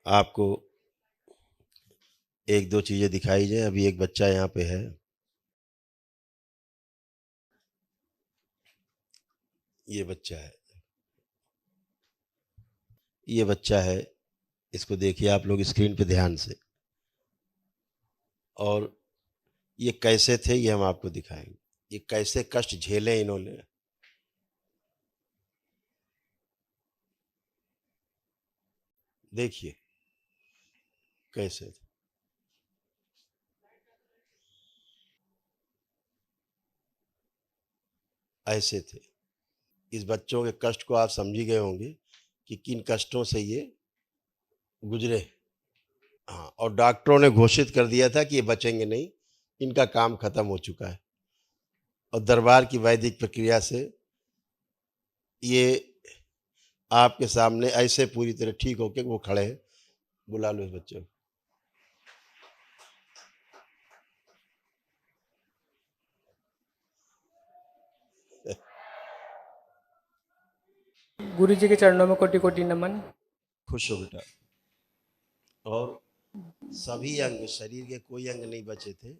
आपको एक दो चीजें दिखाई जाए। अभी एक बच्चा यहाँ पे है, ये बच्चा है, ये बच्चा है। इसको देखिए आप लोग स्क्रीन पे ध्यान से, और ये कैसे थे ये हम आपको दिखाएंगे। ये कैसे कष्ट झेले इन्होंने। देखिए कैसे थे। ऐसे थे। इस बच्चों के कष्ट को आप समझ ही गए होंगे कि किन कष्टों से ये गुजरे। हाँ, और डॉक्टरों ने घोषित कर दिया था कि ये बचेंगे नहीं, इनका काम खत्म हो चुका है। और दरबार की वैदिक प्रक्रिया से ये आपके सामने ऐसे पूरी तरह ठीक होके वो खड़े हैं। बुला लो इस बच्चे को। गुरु जी के चरणों में कोटि कोटि नमन। खुश हो बेटा। और सभी अंग, शरीर के कोई अंग नहीं बचे थे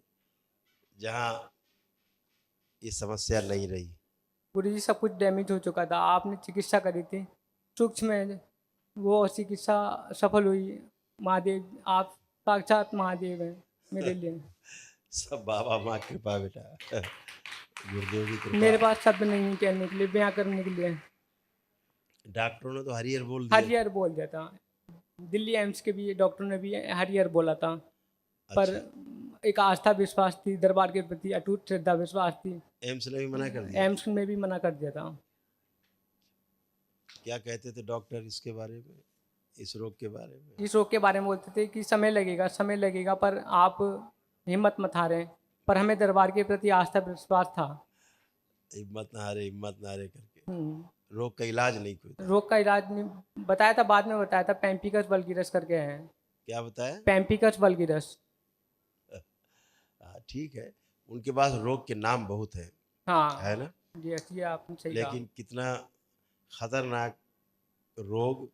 जहां ये समस्या नहीं रही। गुरु जी सब कुछ डैमेज हो चुका था, आपने चिकित्सा करी थी सूक्ष्म में, वो चिकित्सा सफल हुई। महादेव, आप साक्षात महादेव हैं मेरे लिए। सब बाबा माँ कृपा बेटा, गुरुदेव की कृपा। मेरे पास शब्द नहीं है कहने के लिए, बयां करने के लिए। डॉक्टरों ने तो हरिहर बोल दिया। हरिहर बोल दिया था। दिल्ली एम्स के भी डॉक्टर ने भी हरिहर बोला था। पर अच्छा, एक आस्था विश्वास थी, दरबार के प्रति अटूट श्रद्धा विश्वास थी। एम्स ने भी मना कर दिया था। एम्स में भी मना कर दिया था। क्या कहते थे डॉक्टर इसके बारे में, इस रोग के बारे में? इस रोग के बारे में बोलते थे कि समय लगेगा, समय लगेगा, पर आप हिम्मत मत हारें। पर हमें दरबार के प्रति आस्था विश्वास था। हिम्मत ना हारे, हिम्मत ना हारे करके। हम्म, रोग का इलाज नहीं कोई था। रोग का इलाज नहीं बताया था, बाद में बताया था, पैम्पिकस वल्गीरस करके है। क्या बताया? पैम्पिकस वल्गीरस। हाँ ठीक है, उनके पास रोग के नाम बहुत है हाँ ना। जी, ये आपने सही कहा। लेकिन कितना खतरनाक रोग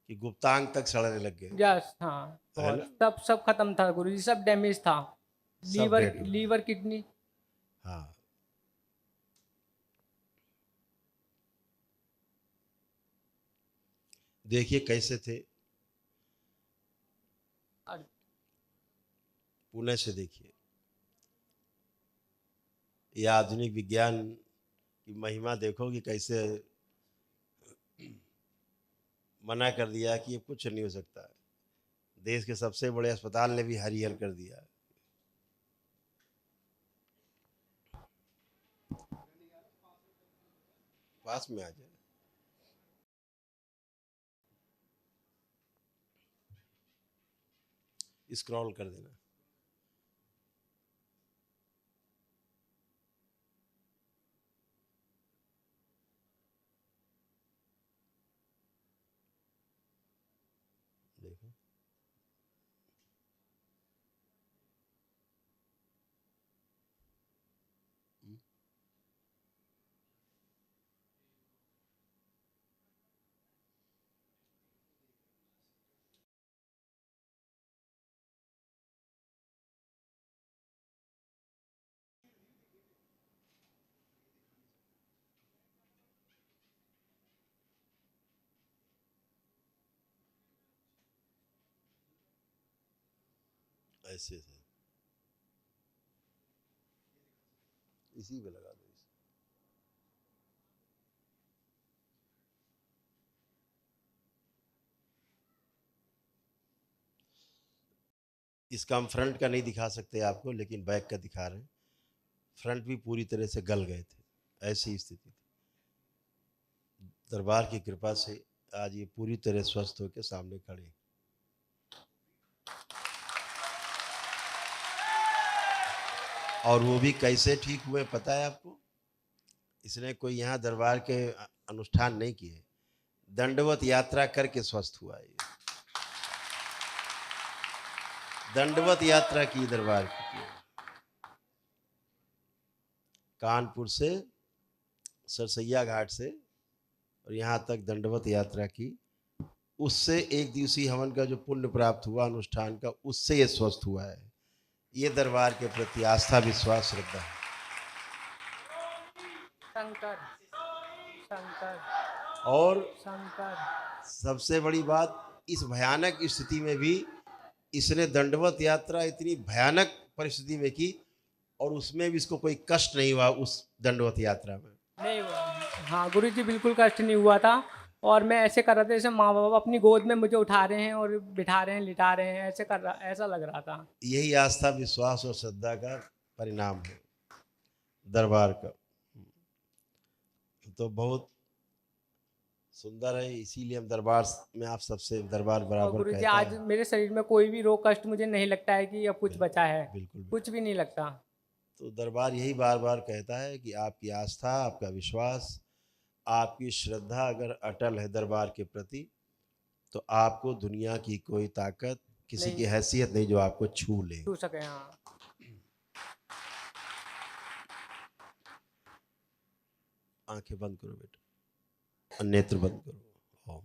कि गुप्तांग तक सड़ने लग गए, यस, हाँ है बहुत, ना। सब सब खत्म था गुरु जी, सब डैमेज था। सब लीवर, डेड हो गए। Liver kidney. हाँ, देखिए कैसे थे। पुणे से देखिए, ये आधुनिक विज्ञान की महिमा देखो कि कैसे मना कर दिया कि ये कुछ नहीं हो सकता। देश के सबसे बड़े अस्पताल ने भी हरिहर कर दिया। पास में आ जाए। स्क्रॉल कर देना। देखो ऐसे थे। इसी पे लगा दो। इसका हम फ्रंट का नहीं दिखा सकते आपको, लेकिन बैक का दिखा रहे हैं। फ्रंट भी पूरी तरह से गल गए थे, ऐसी स्थिति थी। दरबार की कृपा से आज ये पूरी तरह स्वस्थ होकर सामने खड़े हैं। और वो भी कैसे ठीक हुए पता है आपको? इसने कोई यहाँ दरबार के अनुष्ठान नहीं किए, दंडवत यात्रा करके स्वस्थ हुआ ये। दंडवत यात्रा की दरबार की। कानपुर से, सरसैया घाट से, और यहाँ तक दंडवत यात्रा की। उससे एक दिवसीय हवन का जो पुण्य प्राप्त हुआ अनुष्ठान का, उससे ये स्वस्थ हुआ है। ये दरबार के प्रति आस्था, विश्वास, श्रद्धा है। शंकर शंकर और शंकर। सबसे बड़ी बात, इस भयानक स्थिति में भी इसने दंडवत यात्रा इतनी भयानक परिस्थिति में की और उसमें भी इसको कोई कष्ट नहीं हुआ उस दंडवत यात्रा में। नहीं हुआ। हाँ गुरु जी, बिल्कुल कष्ट नहीं हुआ था। और मैं ऐसे कर रहा था जैसे माँ बाप अपनी गोद में मुझे उठा रहे हैं और बिठा रहे हैं, लिटा रहे हैं, ऐसे कर रहा, ऐसा लग रहा था। यही आस्था, विश्वास और श्रद्धा का परिणाम है दरबार का। तो बहुत सुंदर है, इसीलिए हम दरबार में आप सबसे दरबार और बराबर गुरु जी, कहता आज है। मेरे शरीर में कोई भी रोग कष्ट मुझे नहीं लगता है कि अब कुछ बचा है। बिल्कुल भी। कुछ भी नहीं लगता। तो दरबार यही बार बार कहता है कि आपकी आस्था, आपका विश्वास, आपकी श्रद्धा अगर अटल है दरबार के प्रति, तो आपको दुनिया की कोई ताकत, किसी की नहीं हैसियत नहीं जो आपको छू ले। छू सके। हाँ। आंखें बंद करो बेटा और नेत्र बंद करो। ओम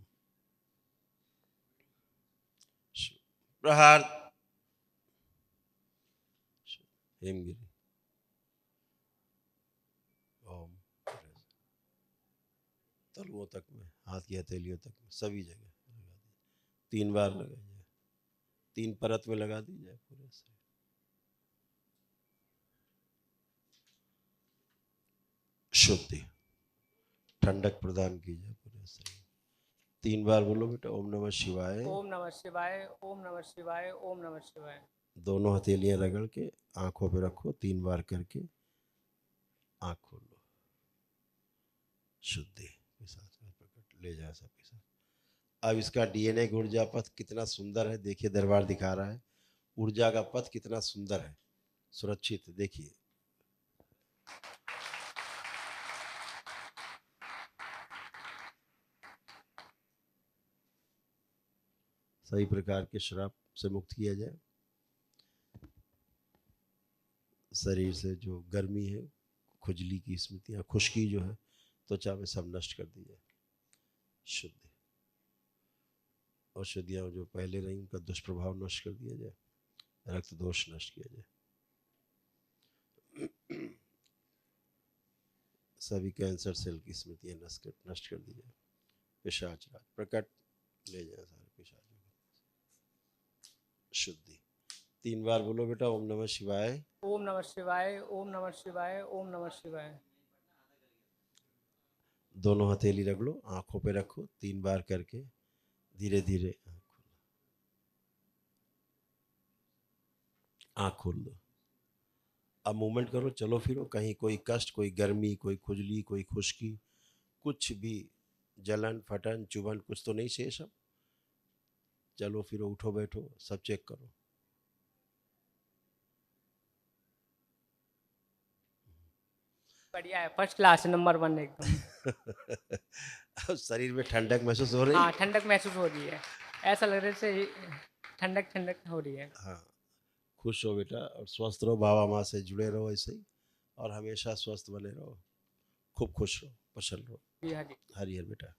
प्रहार हेमगिरी। ओम तलुओं तक में, हाथ की हथेलियों तक में, सभी जगह लगा दीजिए। 3 बार लगाइए, 3 परत में लगा दीजिए पूरे से। शुद्धि, ठंडक प्रदान कीजिए पूरे शरीर। 3 बार बोलो बेटा, ओम नमः शिवाय। ओम नमः शिवाय, ओम नमः शिवाय, ओम नमः शिवाय। दोनों हथेलियां रगड़ के आंखों पे रखो, 3 बार करके आंख खोलो। शुद्धि के साथ में प्रकट ले जाए सबके साथ। अब इसका डीएनए ऊर्जा पथ कितना सुंदर है, देखिए दरबार दिखा रहा है। ऊर्जा का पथ कितना सुंदर है, सुरक्षित, देखिए। सही प्रकार के श्राप से मुक्त किया जाए। शरीर से जो गर्मी है, खुजली की स्मृतियाँ, खुश्की जो है त्वचा में, सब नष्ट कर दी जाए। शुद्धि, औषधियाँ जो पहले रही उनका दुष्प्रभाव नष्ट कर दिया जाए, रक्त दोष नष्ट किया जाए। सभी कैंसर सेल की स्मृतियाँ नष्ट कर दी जाए। पिशाच राज प्रकट ले जाए सारे पिशाचों को। शुद्धि, 3 बार बोलो बेटा, ओम नमः शिवाय। ओम नमः शिवाय, ओम नमः शिवाय, ओम नमः शिवाय। दोनों हथेली रख लो, आंखों पे रखो, 3 बार करके धीरे धीरे आंख खोल दो। अब मूवमेंट करो, चलो फिरो, कहीं कोई कष्ट, कोई गर्मी, कोई खुजली, कोई खुश्की, कुछ भी जलन, फटन, चुभन कुछ तो नहीं शेष। अब चलो फिरो, उठो बैठो, सब चेक करो। बढ़िया है, फर्स्ट क्लास, नंबर 1 एकदम। अब शरीर में ठंडक महसूस हो रही। हाँ, ठंडक महसूस हो रही है। ऐसा लग रहा है जैसे ठंडक ठंडक हो रही है। हाँ, खुश हो बेटा और स्वस्थ रहो, बाबा माँ से जुड़े रहो ऐसे ही, और हमेशा स्वस्थ बने रहो, खूब खुश रहो, प्रसन्न रहो। जी हाँ जी। हरिहर बेटा।